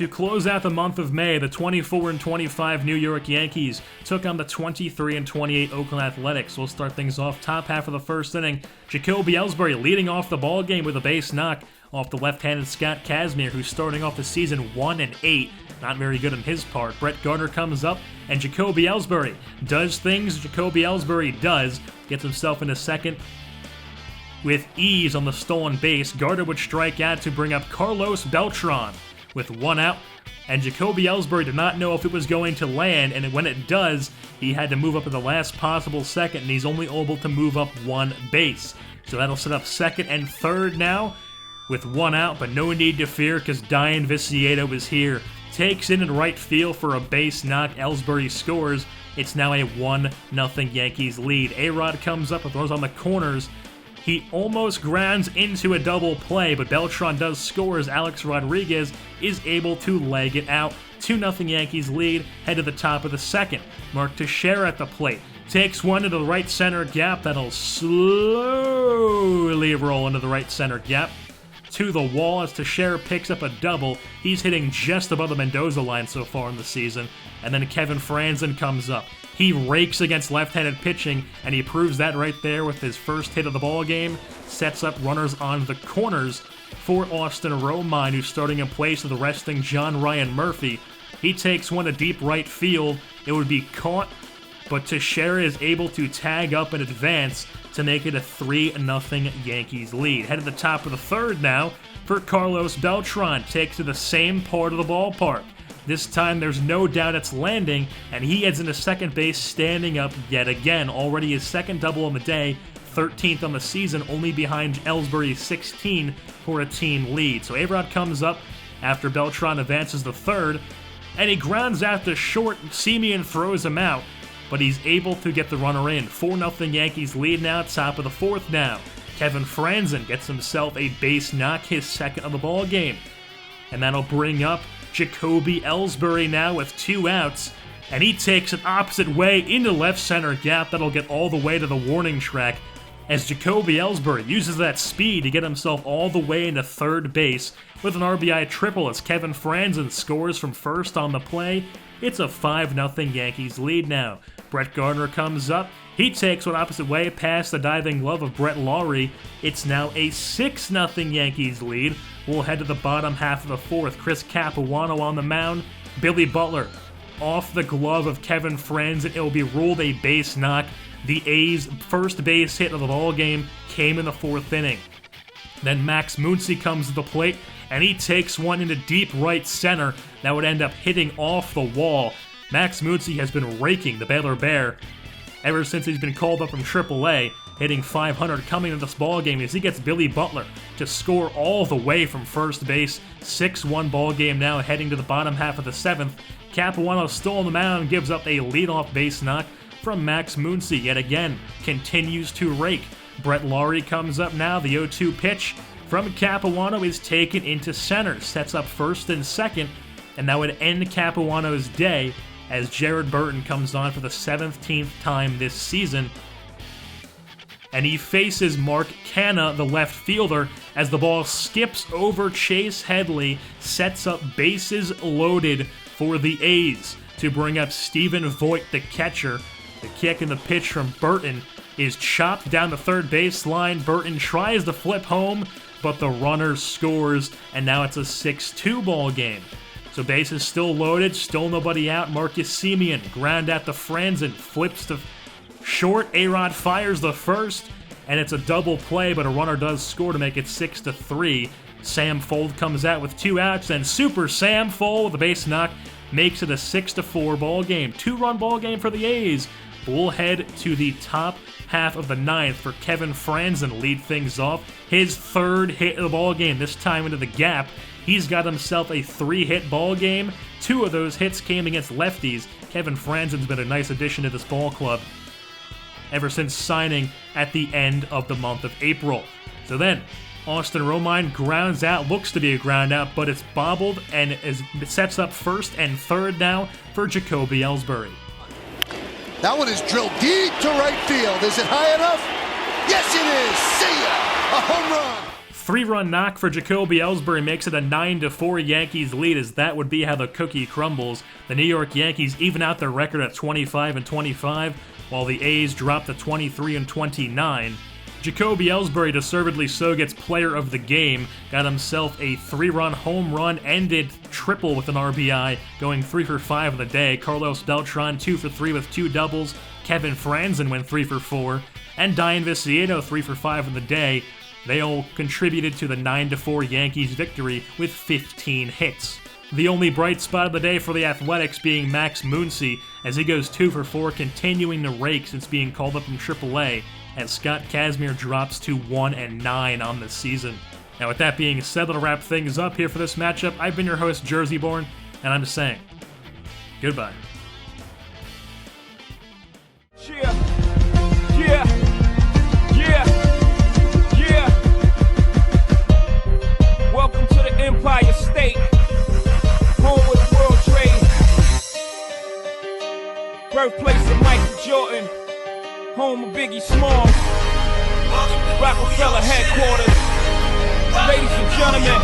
To close out the month of May, the 24-25 New York Yankees took on the 23-28 Oakland Athletics. We'll start things off top half of the first inning. Jacoby Ellsbury leading off the ball game with a base knock off the left-handed Scott Kazmir, who's starting off the season 1-8. Not very good on his part. Brett Gardner comes up, and Jacoby Ellsbury does things Jacoby Ellsbury does. Gets himself into second with ease on the stolen base. Gardner would strike out to bring up Carlos Beltran with one out, and Jacoby Ellsbury did not know if it was going to land, and when it does, he had to move up at the last possible second, and he's only able to move up one base. So that'll set up second and third now with one out, but no need to fear because Diane Viciedo is here. Takes in right field for a base knock. Ellsbury scores. It's now a 1-0 Yankees lead. A-Rod comes up and throws on the corners. He almost grounds into a double play, but Beltran does score as Alex Rodriguez is able to leg it out. 2-0 Yankees lead, head to the top of the second. Mark Teixeira at the plate. Takes one to the right center gap. That'll slowly roll into the right center gap. To the wall as Teixeira picks up a double. He's hitting just above the Mendoza line so far in the season. And then Kevin Franzen comes up. He rakes against left-handed pitching, and he proves that right there with his first hit of the ball game. Sets up runners on the corners for Austin Romine, who's starting in place of the resting John Ryan Murphy. He takes one to deep right field. It would be caught, but Teixeira is able to tag up and advance to make it a 3-0 Yankees lead. Head to the top of the third now for Carlos Beltran. Takes to the same part of the ballpark. This time there's no doubt it's landing, and he heads into second base standing up yet again. Already his second double on the day, 13th on the season, only behind Ellsbury's 16 for a team lead. So A-Rod comes up after Beltran advances the third, and he grounds out to short. Semien throws him out, but he's able to get the runner in. 4-0 Yankees lead now, top of the fourth now. Kevin Franzen gets himself a base knock, his second of the ball game. And that'll bring up Jacoby Ellsbury now with two outs, and he takes an opposite way into left center gap. That'll get all the way to the warning track as Jacoby Ellsbury uses that speed to get himself all the way into third base with an RBI triple as Kevin Franzen scores from first on the play. It's a 5-0 Yankees lead now. Brett Gardner comes up. He takes one opposite way past the diving glove of Brett Lawrie. It's now a 6-0 Yankees lead. We'll head to the bottom half of the fourth. Chris Capuano on the mound. Billy Butler off the glove of Kevin Franzen. It will be ruled a base knock. The A's' first base hit of the ball game came in the fourth inning. Then Max Muncy comes to the plate, and he takes one into deep right center that would end up hitting off the wall. Max Muncy has been raking the Baylor Bear ever since he's been called up from AAA, hitting .500 coming into this ballgame as he gets Billy Butler to score all the way from first base. 6-1 ball game now, heading to the bottom half of the seventh. Capuano still on the mound, gives up a leadoff base knock from Max Muncy yet again. Continues to rake. Brett Lawrie comes up now. The 0-2 pitch from Capuano is taken into center. Sets up first and second, and that would end Capuano's day as Jared Burton comes on for the 17th time this season. And he faces Mark Canha, the left fielder, as the ball skips over Chase Headley, sets up bases loaded for the A's to bring up Stephen Voigt, the catcher. The kick and the pitch from Burton is chopped down the third baseline. Burton tries to flip home, but the runner scores, and now it's a 6-2 ball game. So bases still loaded, still nobody out. Marcus Semien ground at the Franzen, flips to short. A-Rod fires the first, and it's a double play, but a runner does score to make it 6-3. Sam Fold comes out with two outs, then Super Sam Fold with a base knock makes it a 6-4 ball game. 2-run ball game for the A's. We'll head to the top half of the ninth for Kevin Franzen lead things off. His third hit of the ball game, this time into the gap. He's got himself a 3-hit ball game. 2 of those hits came against lefties. Kevin Franzen's been a nice addition to this ball club ever since signing at the end of the month of April. So then, Austin Romine grounds out, looks to be a ground out, but it's bobbled and sets up first and third now for Jacoby Ellsbury. That one is drilled deep to right field. Is it high enough? Yes, it is. See ya! A home run. 3-run knock for Jacoby Ellsbury makes it a 9-4 Yankees lead, as that would be how the cookie crumbles. The New York Yankees even out their record at 25-25, while the A's drop to 23-29. Jacoby Ellsbury, deservedly so, gets player of the game, got himself a 3-run home run, ended triple with an RBI, going 3 for 5 on the day. Carlos Beltran 2 for 3 with 2 doubles. Kevin Franzen went 3 for 4, and Dian Viciedo 3 for 5 on the day. They all contributed to the 9-4 Yankees victory with 15 hits. The only bright spot of the day for the Athletics being Max Muncy, as he goes 2 for 4, continuing to rake since being called up from AAA, as Scott Kazmir drops to 1-9 on the season. Now, with that being said, that'll wrap things up here for this matchup. I've been your host, JerseyBorn, and I'm saying goodbye. Welcome to the Empire State, home of the World Trade, birthplace of Michael Jordan, home of Biggie Smalls, Rockefeller headquarters. Ladies and gentlemen,